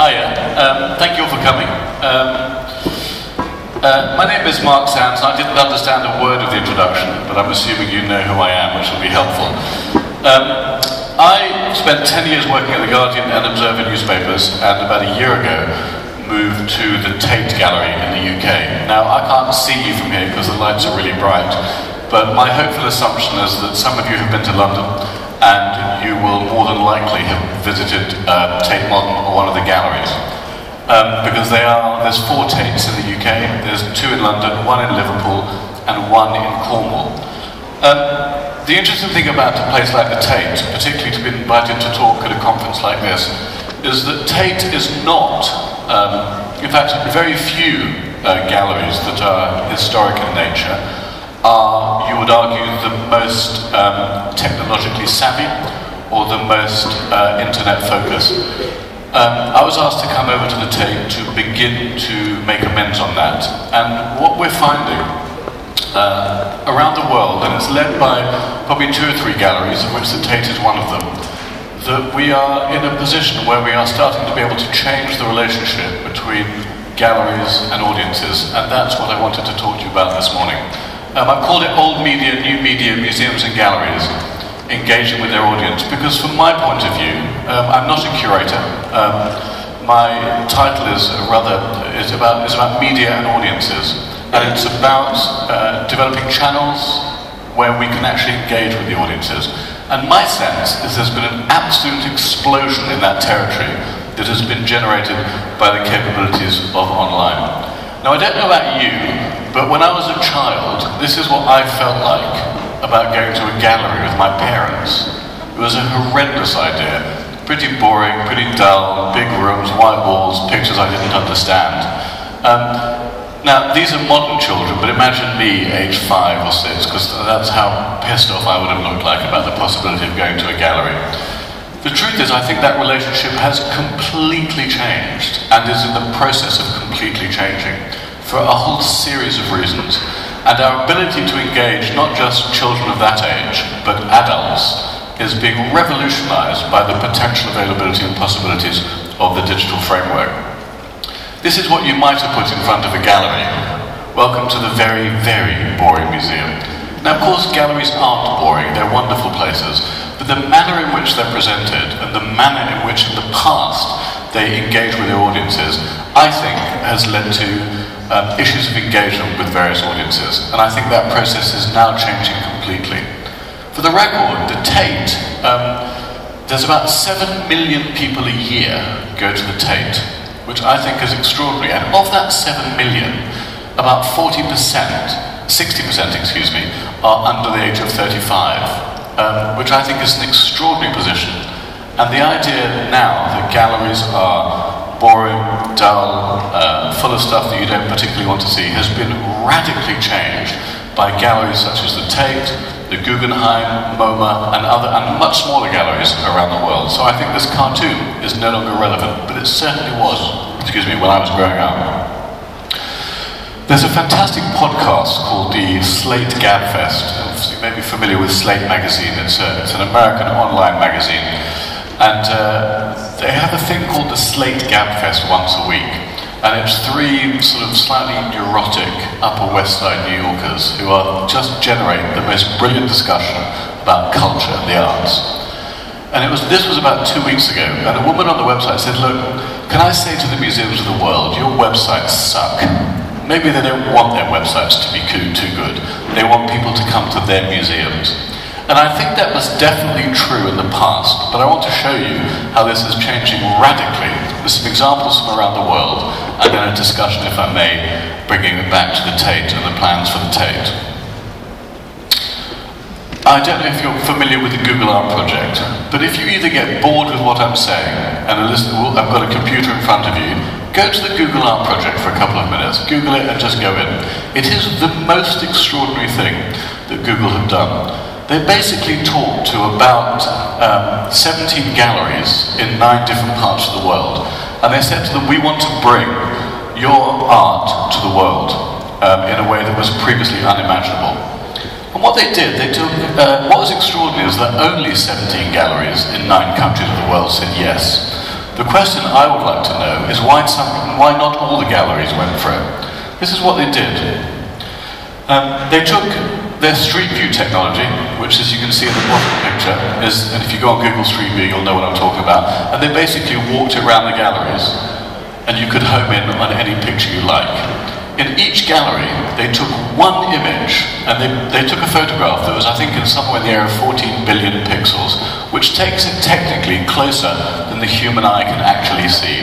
Hiya. Thank you all for coming. My name is Marc Sands. I didn't understand a word of the introduction, but I'm assuming you know who I am, which will be helpful. I spent 10 years working at The Guardian and Observer newspapers, and about a year ago moved to the Tate Gallery in the UK. Now, I can't see you from here because the lights are really bright, but my hopeful assumption is that some of you have been to London, and you will more than likely have visited Tate Modern or one of the galleries. Because there's 4 Tates in the UK, there's 2 in London, 1 in Liverpool, and 1 in Cornwall. The interesting thing about a place like the Tate, particularly to be invited to talk at a conference like this, is that Tate is not, in fact, very few galleries that are historic in nature are, you would argue, the most technologically savvy or the most internet focused. I was asked to come over to the Tate to begin to make amends on that, and what we're finding around the world, and it's led by probably 2 or 3 galleries, of which the Tate is one of them, that we are in a position where we are starting to be able to change the relationship between galleries and audiences, and that's what I wanted to talk to you about this morning. I've called it Old Media, New Media, Museums and Galleries, engaging with their audience, because from my point of view, I'm not a curator. My title is about media and audiences, and it's about developing channels where we can actually engage with the audiences. And my sense is there's been an absolute explosion in that territory that has been generated by the capabilities of online. Now, I don't know about you, but when I was a child, this is what I felt like about going to a gallery with my parents. It was a horrendous idea. Pretty boring, pretty dull, big rooms, white walls, pictures I didn't understand. Now, these are modern children, but imagine me, age 5 or 6, because that's how pissed off I would have looked like about the possibility of going to a gallery. The truth is, I think that relationship has completely changed, and is in the process of completely changing, for a whole series of reasons. And our ability to engage not just children of that age, but adults, is being revolutionized by the potential availability and possibilities of the digital framework. This is what you might have put in front of a gallery. Welcome to the very, very boring museum. Now, of course, galleries aren't boring, they're wonderful places, but the manner in which they're presented and the manner in which in the past they engage with their audiences, I think, has led to issues of engagement with various audiences, and I think that process is now changing completely. For the record, the Tate, there's about 7 million people a year go to the Tate, which I think is extraordinary, and of that 7 million, about 40%, 60%, excuse me, are under the age of 35, which I think is an extraordinary position. And the idea now that galleries are boring, dull, full of stuff that you don't particularly want to see, has been radically changed by galleries such as the Tate, the Guggenheim, MoMA, and much smaller galleries around the world. So I think this cartoon is no longer relevant, but it certainly was, when I was growing up. There's a fantastic podcast called the Slate Gabfest. You may be familiar with Slate magazine. It's an American online magazine. And they have a thing called the Slate Gabfest once a week. And it's 3 sort of slightly neurotic Upper West Side New Yorkers who are just generate the most brilliant discussion about culture and the arts. And this was about 2 weeks ago, and a woman on the website said, look, can I say to the museums of the world, your websites suck. Maybe they don't want their websites to be too good. They want people to come to their museums. And I think that was definitely true in the past, but I want to show you how this is changing radically with some examples from around the world, and then a discussion, if I may, bringing it back to the Tate and the plans for the Tate. I don't know if you're familiar with the Google Art project, but if you either get bored with what I'm saying, and I've got a computer in front of you, go to the Google Art project for a couple of minutes, Google it and just go in. It is the most extraordinary thing that Google have done. They basically talked to about 17 galleries in 9 different parts of the world. And they said to them, we want to bring your art to the world in a way that was previously unimaginable. And what they did, what was extraordinary is that only 17 galleries in 9 countries of the world said yes. The question I would like to know is why not all the galleries went for it. This is what they did. They took their Street View technology, which, as you can see in the bottom picture, and if you go on Google Street View, you'll know what I'm talking about, and they basically walked around the galleries, and you could home in on any picture you like. In each gallery, they took one image, and they took a photograph that was, I think, in somewhere in the area of 14 billion pixels, which takes it technically closer than the human eye can actually see.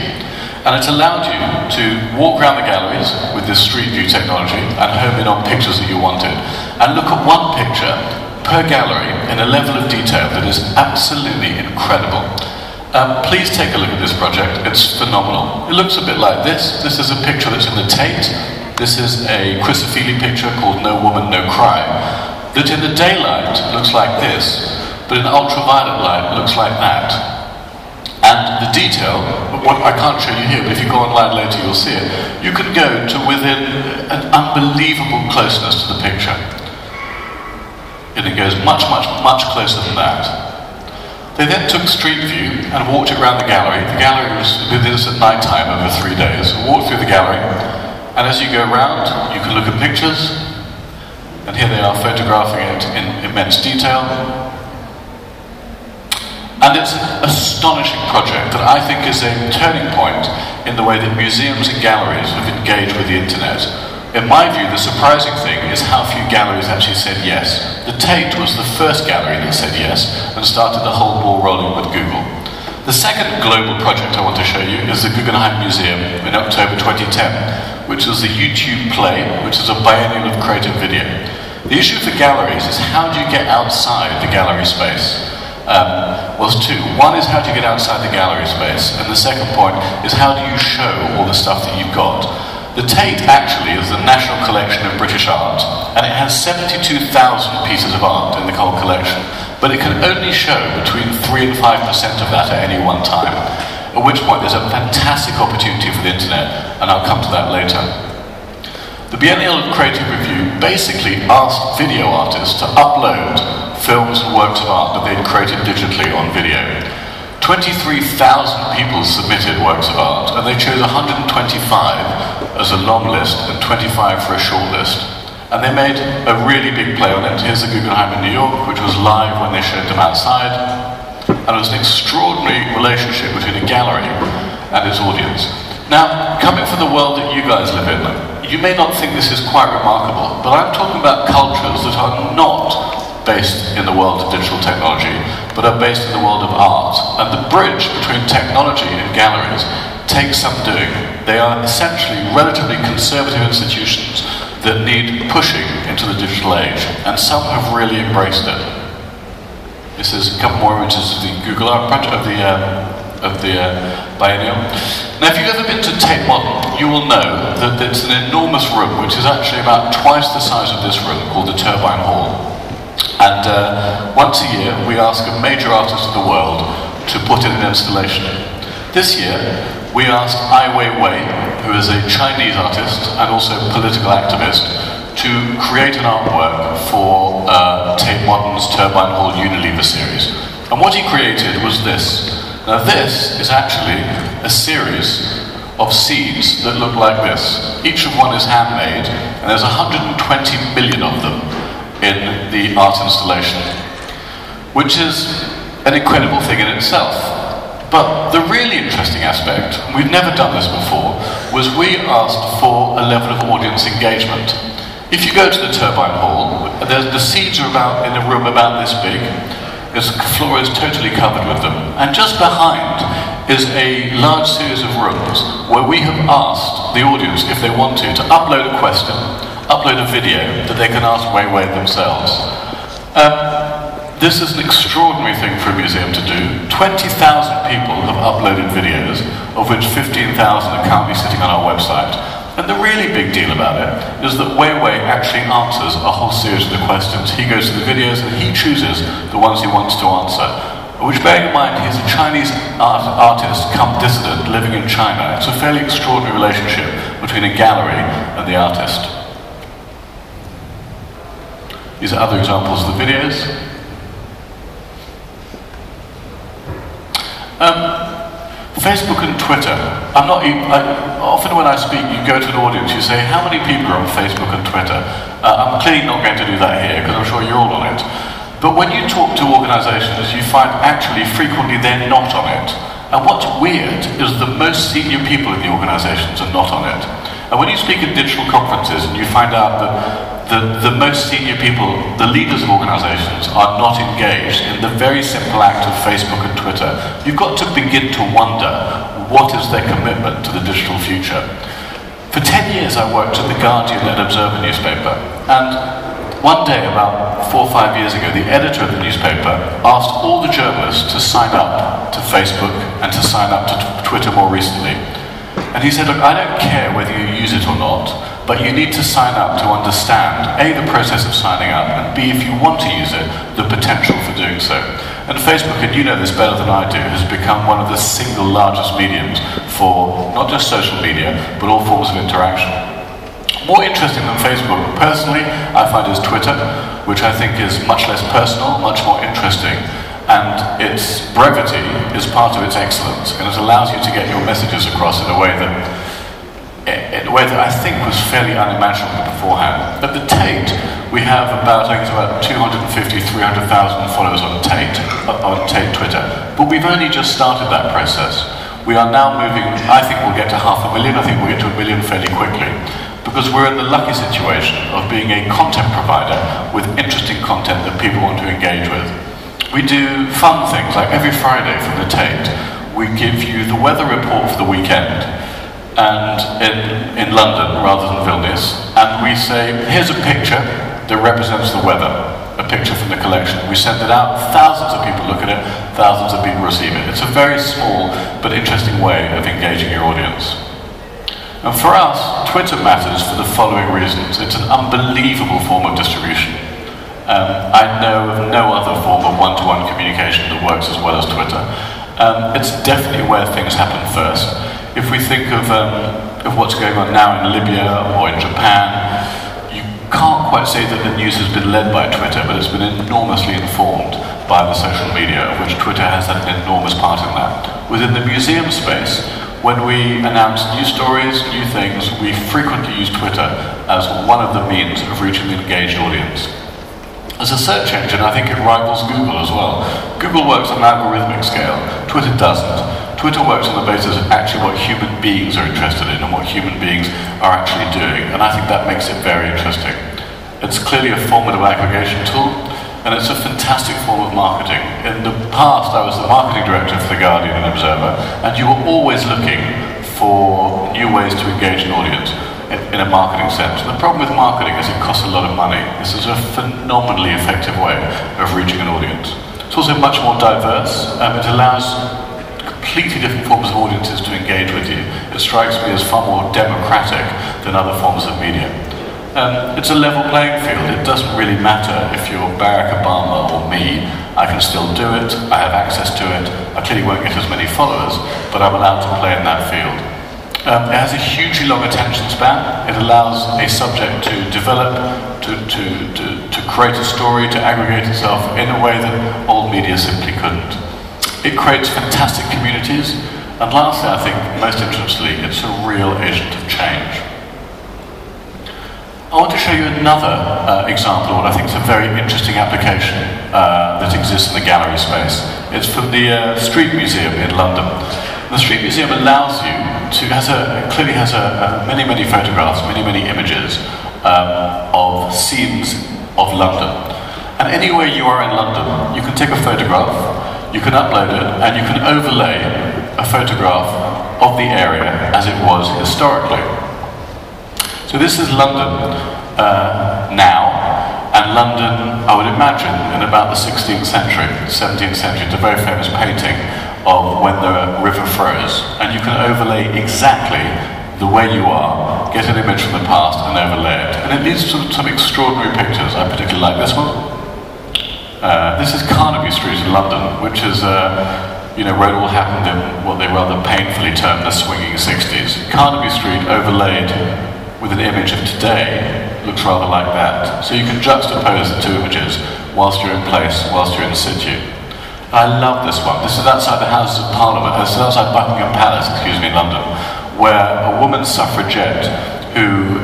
And it allowed you to walk around the galleries with this Street View technology and home in on pictures that you wanted, and look at one picture per gallery in a level of detail that is absolutely incredible. Please take a look at this project. It's phenomenal. It looks a bit like this. This is a picture that's in the Tate. This is a Chrysophilia picture called No Woman, No Cry, that in the daylight looks like this, but in ultraviolet light looks like that. And the detail, what I can't show you here, but if you go online later you'll see it, you can go to within an unbelievable closeness to the picture. And it goes much, much, much closer than that. They then took Street View and walked it around the gallery. The gallery did this at night time over 3 days. Walked through the gallery, and as you go around, you can look at pictures, and here they are photographing it in immense detail. And it's an astonishing project that I think is a turning point in the way that museums and galleries have engaged with the internet. In my view, the surprising thing is how few galleries actually said yes. The Tate was the first gallery that said yes and started the whole ball rolling with Google. The second global project I want to show you is the Guggenheim Museum in October 2010, which is the YouTube Play, which is a biennial of creative video. The issue for galleries is how do you get outside the gallery space? Well, there's two. One is how do you get outside the gallery space, and the second point is how do you show all the stuff that you've got. The Tate actually is the National Collection of British Art, and it has 72,000 pieces of art in the whole collection, but it can only show between 3 and 5% of that at any one time, at which point there's a fantastic opportunity for the internet, and I'll come to that later. The Biennial of Creative Review basically asked video artists to upload films and works of art that they'd created digitally on video. 23,000 people submitted works of art, and they chose 125 as a long list and 25 for a short list. And they made a really big play on it. Here's the Guggenheim in New York, which was live when they showed them outside. And it was an extraordinary relationship between a gallery and its audience. Now, coming from the world that you guys live in, you may not think this is quite remarkable, but I'm talking about cultures that are not based in the world of digital technology, but are based in the world of art. And the bridge between technology and galleries takes some doing. They are essentially relatively conservative institutions that need pushing into the digital age, and some have really embraced it. This is a couple more images of the Google Art project, of the biennial. Now, if you've ever been to Tate Modern, you will know that it's an enormous room, which is actually about twice the size of this room, called the Turbine Hall. And once a year, we ask a major artist of the world to put in an installation. This year, we asked Ai Weiwei, who is a Chinese artist and also political activist, to create an artwork for Tate Modern's Turbine Hall Unilever series. And what he created was this. Now this is actually a series of seeds that look like this. Each of one is handmade, and there's 120 million of them in the art installation, which is an incredible thing in itself. But the really interesting aspect, and we've never done this before, was we asked for a level of audience engagement. If you go to the Turbine Hall, the seeds are in a room about this big. The floor is totally covered with them. And just behind is a large series of rooms where we have asked the audience, if they want to upload a question, upload a video that they can ask Weiwei themselves. This is an extraordinary thing for a museum to do. 20,000 people have uploaded videos, of which 15,000 are currently sitting on our website. And the really big deal about it is that Weiwei actually answers a whole series of the questions. He goes to the videos and he chooses the ones he wants to answer. Which, bearing in mind, he's a Chinese artist come dissident living in China. It's a fairly extraordinary relationship between a gallery and the artist. These are other examples of the videos. Facebook and Twitter. Often when I speak, you go to an audience, you say, how many people are on Facebook and Twitter? I'm clearly not going to do that here, because I'm sure you're all on it. But when you talk to organisations, you find actually frequently they're not on it. And what's weird is the most senior people in the organisations are not on it. And when you speak at digital conferences and you find out that the most senior people, the leaders of organisations, are not engaged in the very simple act of Facebook and Twitter, you've got to begin to wonder what is their commitment to the digital future. For 10 years I worked at the Guardian and Observer newspaper, and one day, about 4 or 5 years ago, the editor of the newspaper asked all the journalists to sign up to Facebook and to sign up to Twitter more recently. And he said, look, I don't care whether you use it or not, but you need to sign up to understand, A, the process of signing up, and B, if you want to use it, the potential for doing so. And Facebook, and you know this better than I do, has become one of the single largest mediums for not just social media, but all forms of interaction. More interesting than Facebook, personally, I find is Twitter, which I think is much less personal, much more interesting, and its brevity is part of its excellence, and it allows you to get your messages across in a way that I think was fairly unimaginable beforehand. At the Tate, we have about 250, 300,000 followers on Tate Twitter, but we've only just started that process. We are now moving, I think we'll get to 500,000, I think we'll get to 1 million fairly quickly, because we're in the lucky situation of being a content provider with interesting content that people want to engage with. We do fun things, like every Friday from the Tate, we give you the weather report for the weekend, and in London rather than Vilnius, and we say, here's a picture that represents the weather, a picture from the collection. We send it out, thousands of people look at it, thousands of people receive it. It's a very small but interesting way of engaging your audience. And for us, Twitter matters for the following reasons. It's an unbelievable form of distribution. I know of no other form of one-to-one communication that works as well as Twitter. It's definitely where things happen first. If we think of what's going on now in Libya or in Japan, you can't quite say that the news has been led by Twitter, but it's been enormously informed by the social media, of which Twitter has had an enormous part in that. Within the museum space, when we announce new stories, new things, we frequently use Twitter as one of the means of reaching an engaged audience. As a search engine, I think it rivals Google as well. Google works on an algorithmic scale, Twitter doesn't. Twitter works on the basis of actually what human beings are interested in and what human beings are actually doing, and I think that makes it very interesting. It's clearly a formative aggregation tool, and it's a fantastic form of marketing. In the past, I was the marketing director for The Guardian and Observer, and you were always looking for new ways to engage an audience in a marketing sense. And the problem with marketing is it costs a lot of money. This is a phenomenally effective way of reaching an audience. It's also much more diverse. It allows completely different forms of audiences to engage with you. It strikes me as far more democratic than other forms of media. It's a level playing field. It doesn't really matter if you're Barack Obama or me. I can still do it. I have access to it. I clearly won't get as many followers, but I'm allowed to play in that field. It has a hugely long attention span. It allows a subject to develop, to create a story, to aggregate itself in a way that old media simply couldn't. It creates fantastic communities, and lastly, I think, most interestingly, it's a real agent of change. I want to show you another example of what I think is a very interesting application that exists in the gallery space. It's from the Street Museum in London. The Street Museum allows you to, clearly has many photographs, many images of scenes of London. And anywhere you are in London, you can take a photograph, you can upload it, and you can overlay a photograph of the area as it was historically. So this is London now, and London, I would imagine, in about the 16th century, 17th century. It's a very famous painting of when the river froze, and you can overlay exactly the way you are, get an image from the past and overlay it. And it leads to some extraordinary pictures. I particularly like this one. This is Carnaby Street in London, which is where it all happened in what they rather painfully termed the swinging 60s. Carnaby Street overlaid with an image of today looks rather like that. So you can juxtapose the two images whilst you're in place, whilst you're in situ. I love this one. This is outside the Houses of Parliament. This is outside Buckingham Palace, excuse me, in London, where a woman suffragette who,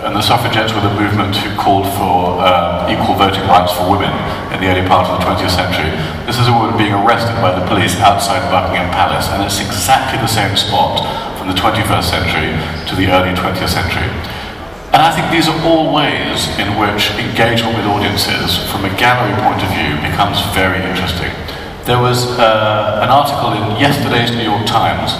and the suffragettes were the movement who called for equal voting rights for women in the early part of the 20th century. This is a woman being arrested by the police outside Buckingham Palace, and it's exactly the same spot from the 21st century to the early 20th century. And I think these are all ways in which engagement with audiences from a gallery point of view becomes very interesting. There was an article in yesterday's New York Times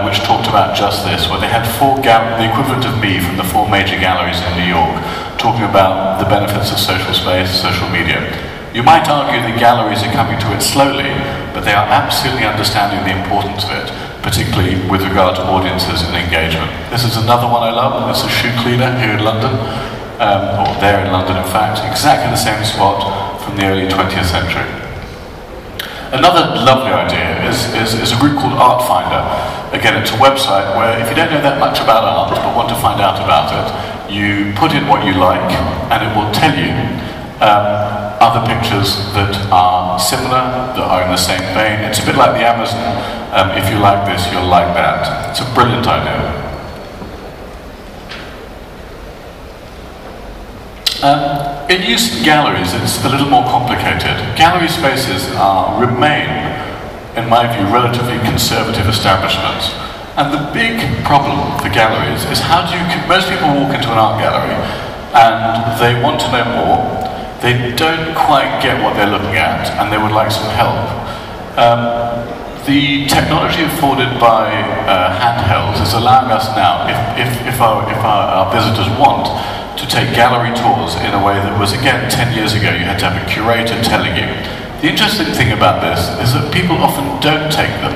which talked about just this, where they had the equivalent of me from the 4 major galleries in New York, talking about the benefits of social space, social media. You might argue the galleries are coming to it slowly, but they are absolutely understanding the importance of it, particularly with regard to audiences and engagement. This is another one I love. This is Shoe Cleaner here in London, or there in London in fact, exactly the same spot from the early 20th century. Another lovely idea is a group called Art Finder. Again, it's a website where if you don't know that much about art but want to find out about it, you put in what you like and it will tell you other pictures that are similar, that are in the same vein. It's a bit like the Amazon. If you like this, you'll like that. It's a brilliant idea. In use in galleries, it's a little more complicated. Gallery spaces remain, in my view, relatively conservative establishments. And the big problem for galleries is most people walk into an art gallery and they want to know more. They don't quite get what they're looking at and they would like some help. The technology afforded by handhelds is allowing us now, if our visitors want, to take gallery tours in a way that was, again, 10 years ago, you had to have a curator telling you. The interesting thing about this is that people often don't take them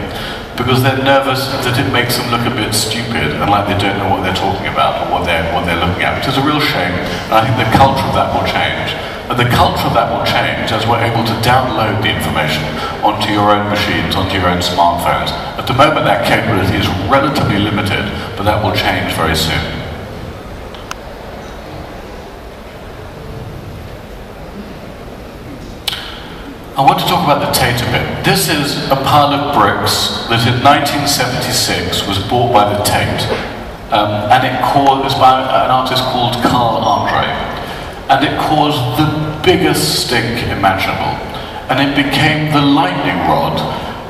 because they're nervous that it makes them look a bit stupid and like they don't know what they're talking about or what they're looking at, which is a real shame, and I think the culture of that will change. And the culture of that will change as we're able to download the information onto your own machines, onto your own smartphones. At the moment, that capability is relatively limited, but that will change very soon. I want to talk about the Tate a bit. This is a pile of bricks that in 1976 was bought by the Tate, and it was by an artist called Carl Andre. And it caused the biggest stink imaginable. And it became the lightning rod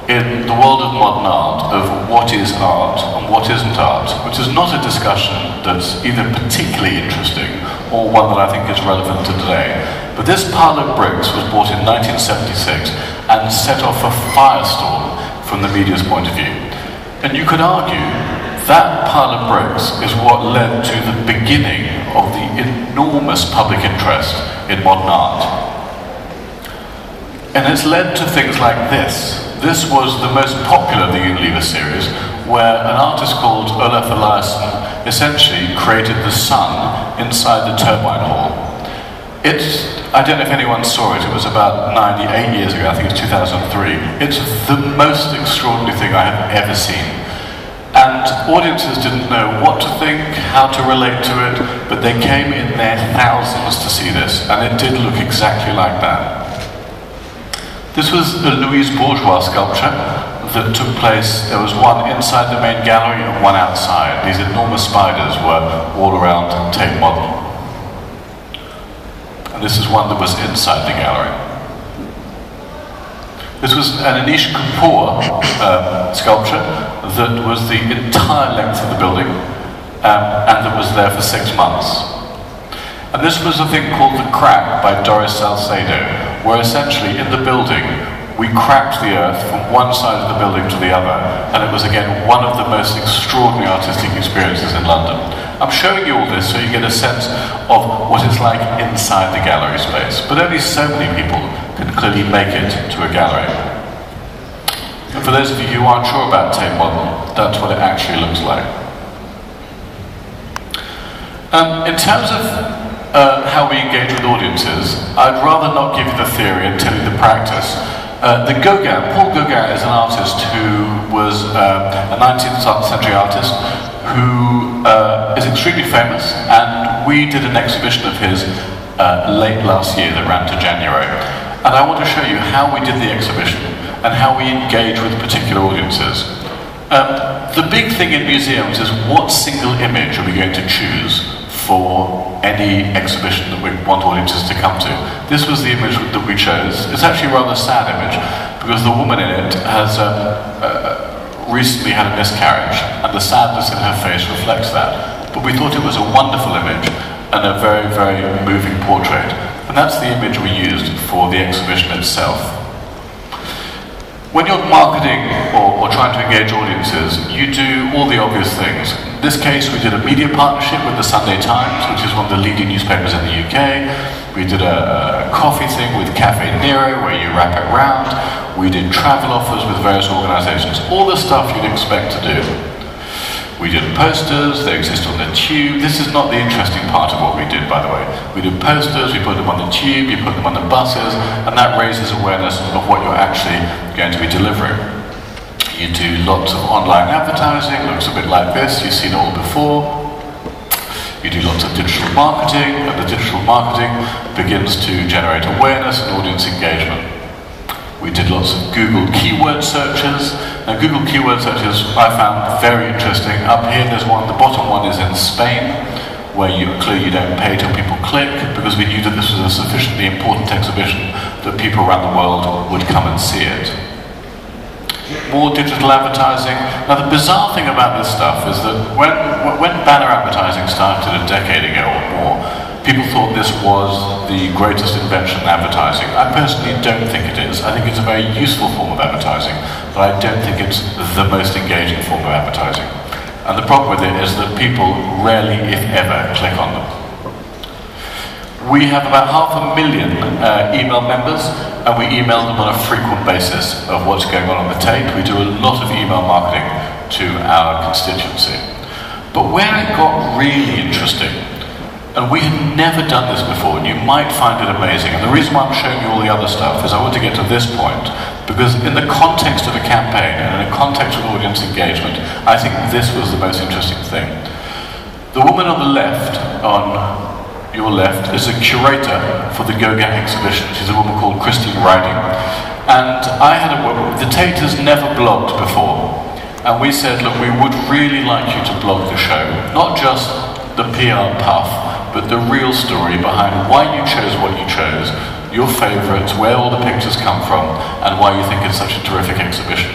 in the world of modern art of what is art and what isn't art, which is not a discussion that's either particularly interesting or one that I think is relevant to today. But this pile of bricks was bought in 1976 and set off a firestorm from the media's point of view. And you could argue that pile of bricks is what led to the beginning of the enormous public interest in modern art. And it's led to things like this. This was the most popular of the Unilever series, where an artist called Olaf Eliasson essentially created the sun inside the turbine hall. I don't know if anyone saw it, it was about 98 years ago, I think it's 2003. It's the most extraordinary thing I have ever seen. And audiences didn't know what to think, how to relate to it, but they came in their thousands to see this, and it did look exactly like that. This was a Louise Bourgeois sculpture that took place. There was one inside the main gallery and one outside. These enormous spiders were all around Tate Modern. And this is one that was inside the gallery. This was an Anish Kapoor sculpture that was the entire length of the building and that was there for 6 months. And this was a thing called The Crack by Doris Salcedo, where essentially in the building we cracked the earth from one side of the building to the other, and it was again one of the most extraordinary artistic experiences in London. I'm showing you all this so you get a sense of what it's like inside the gallery space, but only so many people can clearly make it to a gallery. And for those of you who aren't sure about Tate Modern, that's what it actually looks like. In terms of how we engage with audiences, I'd rather not give you the theory and tell you the practice. Paul Gauguin is an artist who was a 19th century artist who is extremely famous, and we did an exhibition of his late last year that ran to January. And I want to show you how we did the exhibition and how we engage with particular audiences. The big thing in museums is what single image are we going to choose for any exhibition that we want audiences to come to. This was the image that we chose. It's actually a rather sad image because the woman in it has recently had a miscarriage and the sadness in her face reflects that. But we thought it was a wonderful image and a very, very moving portrait. And that's the image we used for the exhibition itself. When you're marketing or trying to engage audiences, you do all the obvious things. In this case, we did a media partnership with the Sunday Times, which is one of the leading newspapers in the UK. We did a coffee thing with Cafe Nero, where you wrap it round. We did travel offers with various organisations, all the stuff you'd expect to do. We did posters, they exist on the tube. This is not the interesting part of what we did, by the way. We did posters, we put them on the tube, you put them on the buses, and that raises awareness of what you're actually going to be delivering. You do lots of online advertising, looks a bit like this, you've seen it all before. You do lots of digital marketing, and the digital marketing begins to generate awareness and audience engagement. We did lots of Google keyword searches. Now, Google keyword searches I found very interesting. Up here, there's one, the bottom one is in Spain, where clearly you don't pay till people click, because we knew that this was a sufficiently important exhibition that people around the world would come and see it. More digital advertising. Now, the bizarre thing about this stuff is that when banner advertising started a decade ago or more, people thought this was the greatest invention in advertising. I personally don't think it is. I think it's a very useful form of advertising, but I don't think it's the most engaging form of advertising. And the problem with it is that people rarely, if ever, click on them. We have about 500,000 email members, and we email them on a frequent basis of what's going on the Tate. We do a lot of email marketing to our constituency. But where it got really interesting, and we had never done this before, and you might find it amazing, and the reason why I'm showing you all the other stuff is I want to get to this point, because in the context of a campaign, and in the context of audience engagement, I think this was the most interesting thing. The woman on the left, on your left, is a curator for the Gauguin exhibition. She's a woman called Christine Riding. And the Tate has never blogged before. And we said, look, we would really like you to blog the show, not just the PR puff, but the real story behind why you chose what you chose, your favourites, where all the pictures come from, and why you think it's such a terrific exhibition.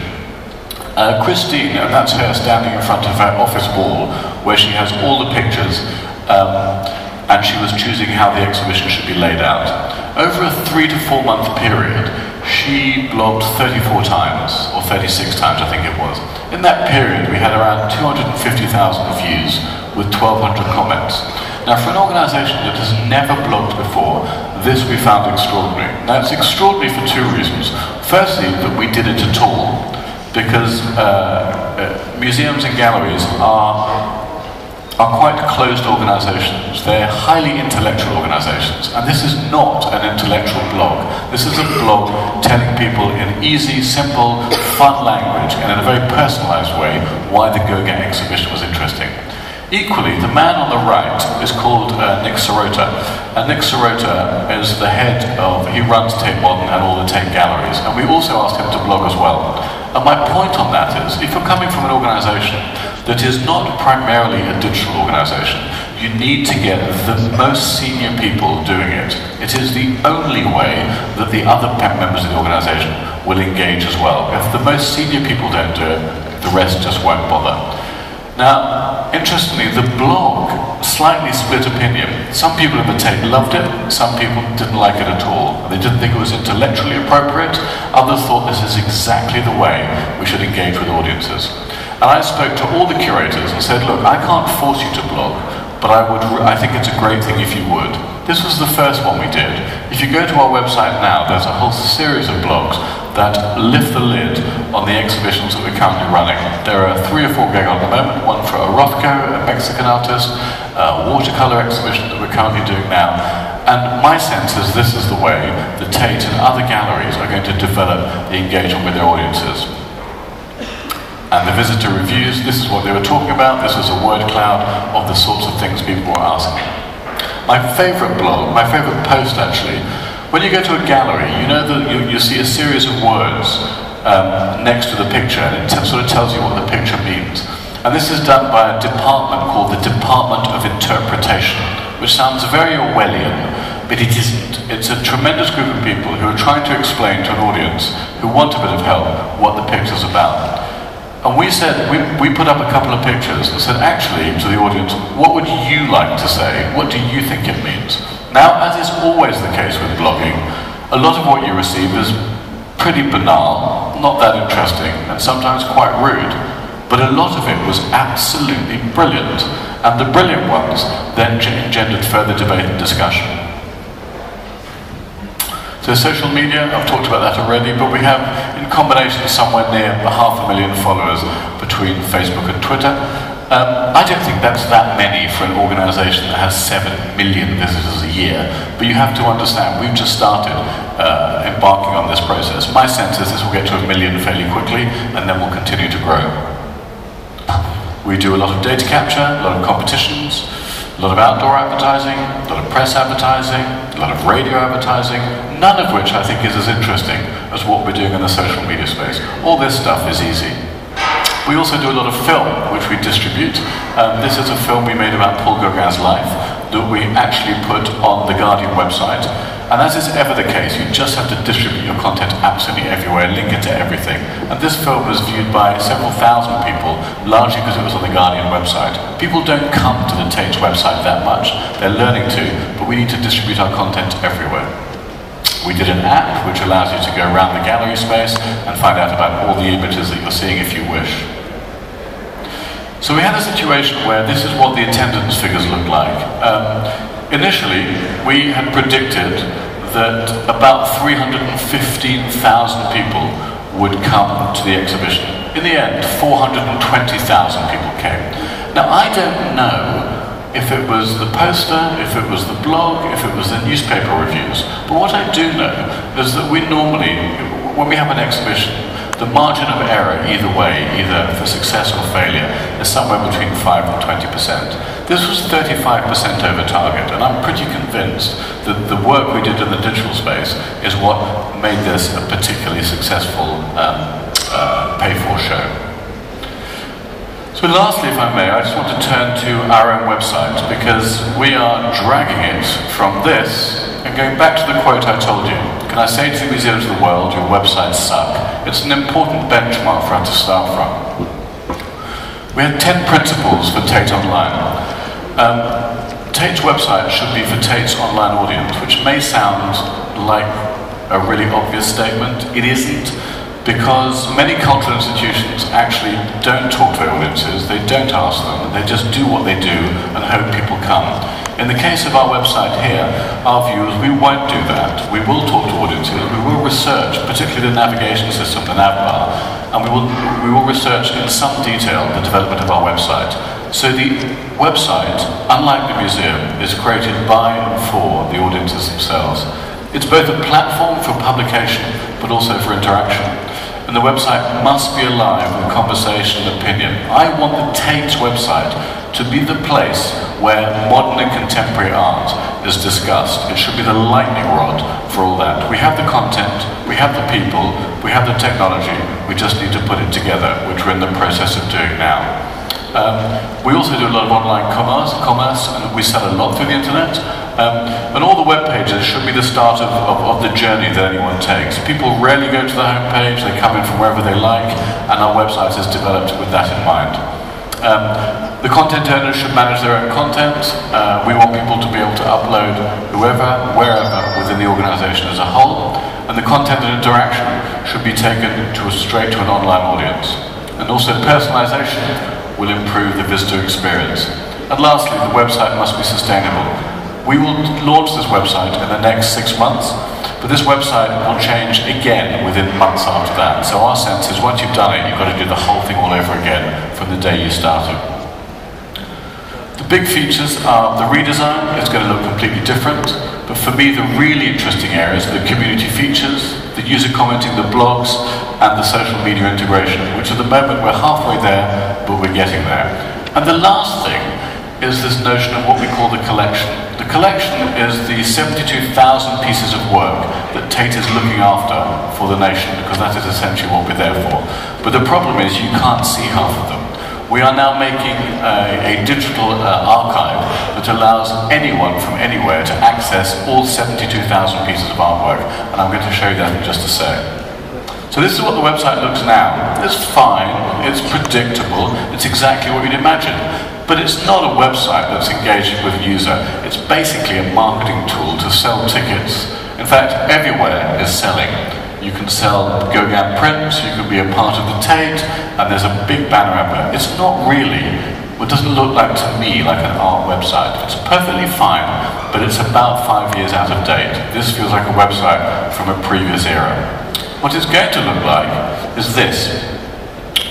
Christine, and that's her standing in front of her office wall, where she has all the pictures, and she was choosing how the exhibition should be laid out. Over a 3 to 4 month period, she blogged 34 times, or 36 times I think it was. In that period, we had around 250,000 views with 1,200 comments. Now, for an organisation that has never blogged before, this we found extraordinary. Now, it's extraordinary for two reasons. Firstly, that we did it at all, because museums and galleries are quite closed organisations. They're highly intellectual organisations, and this is not an intellectual blog. This is a blog telling people in easy, simple, fun language and in a very personalised way why the Gauguin exhibition was interesting. Equally, the man on the right is called Nick Sirota, and Nick Sirota is the head of, he runs Tate Modern and all the Tate galleries, and we also asked him to blog as well. And my point on that is, if you're coming from an organisation that is not primarily a digital organisation, you need to get the most senior people doing it. It is the only way that the other members of the organisation will engage as well. If the most senior people don't do it, the rest just won't bother. Now, interestingly, the blog slightly split opinion. Some people in the Tate loved it, some people didn't like it at all. They didn't think it was intellectually appropriate, others thought this is exactly the way we should engage with audiences. And I spoke to all the curators and said, look, I can't force you to blog, but I think it's a great thing if you would. This was the first one we did. If you go to our website now, there's a whole series of blogs that lift the lid on the exhibitions that we're currently running. There are 3 or 4 going on at the moment, one for a Rothko, a Mexican artist, a watercolour exhibition that we're currently doing now. And my sense is this is the way the Tate and other galleries are going to develop the engagement with their audiences. And the visitor reviews, this is what they were talking about, this was a word cloud of the sorts of things people were asking. My favourite blog, my favourite post actually, When you go to a gallery, you know that you see a series of words next to the picture, and it sort of tells you what the picture means. And this is done by a department called the Department of Interpretation, which sounds very Orwellian, but it isn't. It's a tremendous group of people who are trying to explain to an audience who want a bit of help what the picture's about. And we said, we put up a couple of pictures and said, actually, to the audience, what would you like to say? What do you think it means? Now, as is always the case with blogging, a lot of what you receive is pretty banal, not that interesting, and sometimes quite rude. But a lot of it was absolutely brilliant, and the brilliant ones then engendered further debate and discussion. So social media, I've talked about that already, but we have, in combination, somewhere near 500,000 followers between Facebook and Twitter. I don't think that's that many for an organisation that has 7 million visitors a year, but you have to understand, we've just started embarking on this process. My sense is this will get to 1 million fairly quickly, and then we'll continue to grow. We do a lot of data capture, a lot of competitions, a lot of outdoor advertising, a lot of press advertising, a lot of radio advertising, none of which I think is as interesting as what we're doing in the social media space. All this stuff is easy. We also do a lot of film, which we distribute. This is a film we made about Paul Gauguin's life that we actually put on the Guardian website. And as is ever the case, you just have to distribute your content absolutely everywhere, link it to everything. And this film was viewed by several thousand people, largely because it was on the Guardian website. People don't come to the Tate's website that much. They're learning to, but we need to distribute our content everywhere. We did an app which allows you to go around the gallery space and find out about all the images that you're seeing if you wish. So we had a situation where this is what the attendance figures look like. Initially, we had predicted that about 315,000 people would come to the exhibition. In the end, 420,000 people came. Now, I don't know if it was the poster, if it was the blog, if it was the newspaper reviews. But what I do know is that we normally, when we have an exhibition, the margin of error either way, either for success or failure, is somewhere between 5 and 20%. This was 35% over target, and I'm pretty convinced that the work we did in the digital space is what made this a particularly successful pay-for show. So lastly, if I may, I just want to turn to our own website, because we are dragging it from this and going back to the quote I told you. Can I say to the museums of the world, your websites suck? It's an important benchmark for us to start from. We had 10 principles for Tate Online. Tate's website should be for Tate's online audience, which may sound like a really obvious statement. It isn't. Because many cultural institutions actually don't talk to their audiences, they don't ask them, they just do what they do and hope people come. In the case of our website here, our view is we won't do that. We will talk to audiences, we will research, particularly the navigation system, the navbar, and we will research in some detail the development of our website. So the website, unlike the museum, is created by and for the audiences themselves. It's both a platform for publication, but also for interaction. And the website must be alive with conversation and opinion. I want the Tate's website to be the place where modern and contemporary art is discussed. It should be the lightning rod for all that. We have the content, we have the people, we have the technology, we just need to put it together, which we're in the process of doing now. We also do a lot of online commerce, and we sell a lot through the internet. And all the web pages should be the start of the journey that anyone takes. People rarely go to the home page, they come in from wherever they like, and our website is developed with that in mind. The content owners should manage their own content. We want people to be able to upload whoever, wherever within the organisation as a whole, and the content and interaction should be taken straight to an online audience. And also personalisation will improve the visitor experience. And lastly, the website must be sustainable. We will launch this website in the next 6 months, but this website will change again within months after that. So our sense is once you've done it, you've got to do the whole thing all over again from the day you started. The big features are the redesign. It's going to look completely different, but for me the really interesting areas are the community features, the user commenting, the blogs, and the social media integration, which at the moment we're halfway there, but we're getting there. And the last thing is this notion of what we call the collection. The The collection is the 72,000 pieces of work that Tate is looking after for the nation, because that is essentially what we're there for. But the problem is you can't see half of them. We are now making a digital archive that allows anyone from anywhere to access all 72,000 pieces of artwork, and I'm going to show you that in just a sec. So this is what the website looks now. It's fine, it's predictable, it's exactly what you'd imagine. But it's not a website that's engaged with the user. It's basically a marketing tool to sell tickets. In fact, everywhere is selling. You can sell Gauguin prints, you can be a part of the Tate, and there's a big banner advert. It's not really, it doesn't look like to me like an art website. It's perfectly fine, but it's about 5 years out of date. This feels like a website from a previous era. What it's going to look like is this,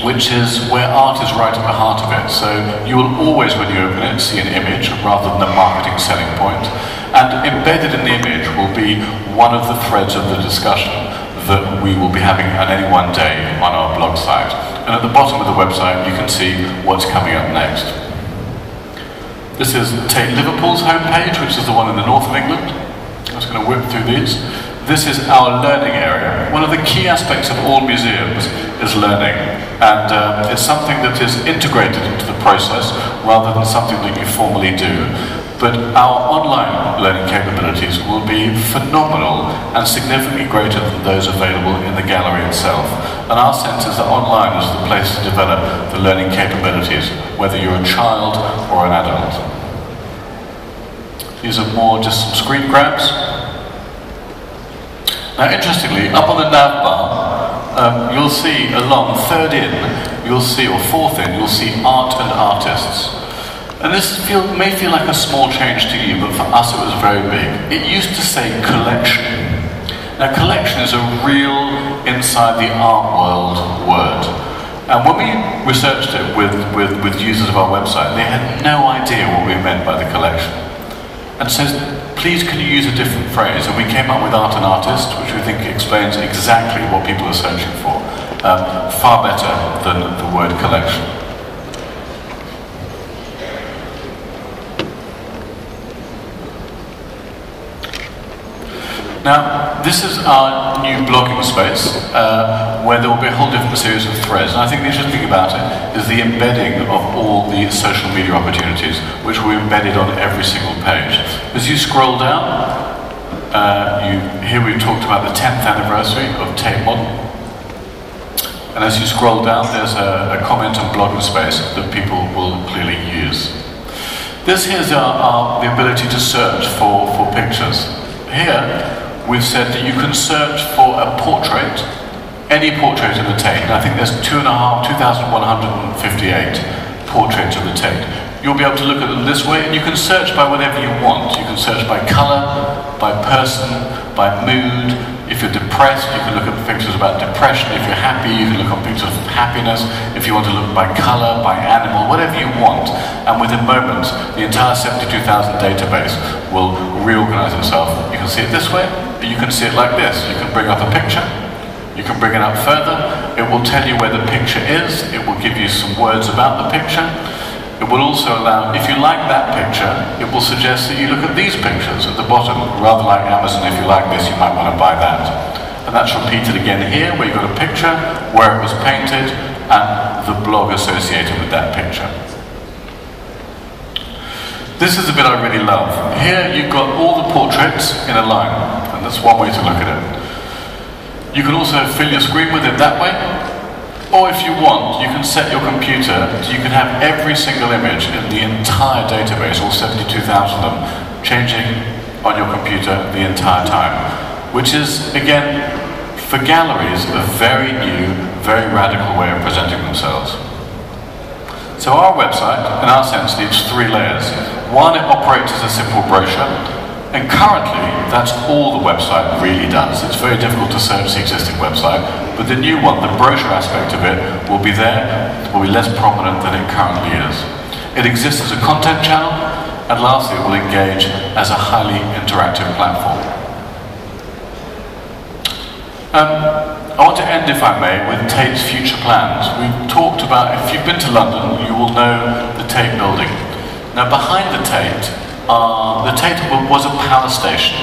which is where art is right at the heart of it. So you will always, when you open it, see an image rather than a marketing selling point. And embedded in the image will be one of the threads of the discussion that we will be having on any one day on our blog site. And at the bottom of the website, you can see what's coming up next. This is Tate Liverpool's homepage, which is the one in the north of England. I'm just going to whip through these. This is our learning area. One of the key aspects of all museums is learning, and it's something that is integrated into the process rather than something that you formally do. But our online learning capabilities will be phenomenal and significantly greater than those available in the gallery itself. And our sense is that online is the place to develop the learning capabilities, whether you're a child or an adult. These are more just some screen grabs. Now, interestingly, up on the nav bar, you'll see along third in, you'll see, or fourth in, you'll see art and artists. And this may feel like a small change to you, but for us it was very big. It used to say collection. Now, collection is a real inside the art world word. And when we researched it with users of our website, they had no idea what we meant by the collection. And says, please can you use a different phrase? And we came up with art and artist, which we think explains exactly what people are searching for. Far better than the word collection. Now, this is our new blogging space, where there will be a whole different series of threads. And I think the interesting thing about it is the embedding of all the social media opportunities, which will be embedded on every single page. As you scroll down, here we've talked about the 10th anniversary of Tate Modern. And as you scroll down, there's a comment and blogging space that people will clearly use. This here's the ability to search for pictures. Here, we've said that you can search for a portrait, any portrait of the Tate. And I think there's 2,158 portraits of the Tate. You'll be able to look at them this way, and you can search by whatever you want. You can search by colour, by person, by mood. If you're depressed, you can look at pictures about depression. If you're happy, you can look at pictures of happiness. If you want to look by colour, by animal, whatever you want. And within moments, the entire 72,000 database will reorganize itself. You can see it this way, or you can see it like this. You can bring up a picture. You can bring it up further. It will tell you where the picture is. It will give you some words about the picture. It will also allow, if you like that picture, it will suggest that you look at these pictures at the bottom. Rather like Amazon, if you like this, you might want to buy that. And that's repeated again here, where you've got a picture, where it was painted, and the blog associated with that picture. This is the bit I really love. Here you've got all the portraits in a line, and that's one way to look at it. You can also fill your screen with it that way. Or if you want, you can set your computer so you can have every single image in the entire database, all 72,000 of them, changing on your computer the entire time. Which is, again, for galleries, a very new, very radical way of presenting themselves. So our website, in our sense, needs 3 layers. One, it operates as a simple brochure. And currently, that's all the website really does. It's very difficult to search the existing website, but the new one, the brochure aspect of it, will be there, will be less prominent than it currently is. It exists as a content channel, and lastly, it will engage as a highly interactive platform. I want to end, if I may, with Tate's future plans. We've talked about, if you've been to London, you will know the Tate building. Now, behind the Tate The Tate was a power station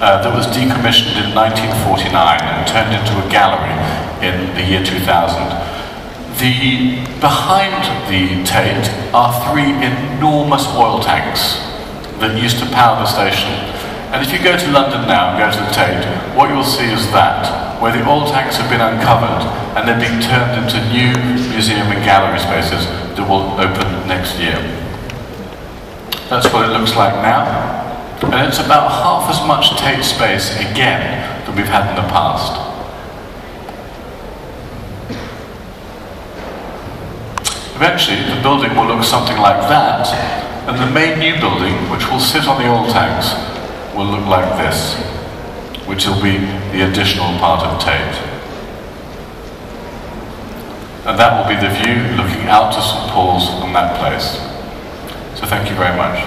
that was decommissioned in 1949 and turned into a gallery in the year 2000. Behind the Tate are 3 enormous oil tanks that used to power the station. And if you go to London now and go to the Tate, what you'll see is that, where the oil tanks have been uncovered and they're being turned into new museum and gallery spaces that will open next year. That's what it looks like now. And it's about half as much Tate space again that we've had in the past. Eventually, the building will look something like that, and the main new building, which will sit on the oil tanks, will look like this, which will be the additional part of Tate. And that will be the view looking out to St. Paul's from that place. So thank you very much.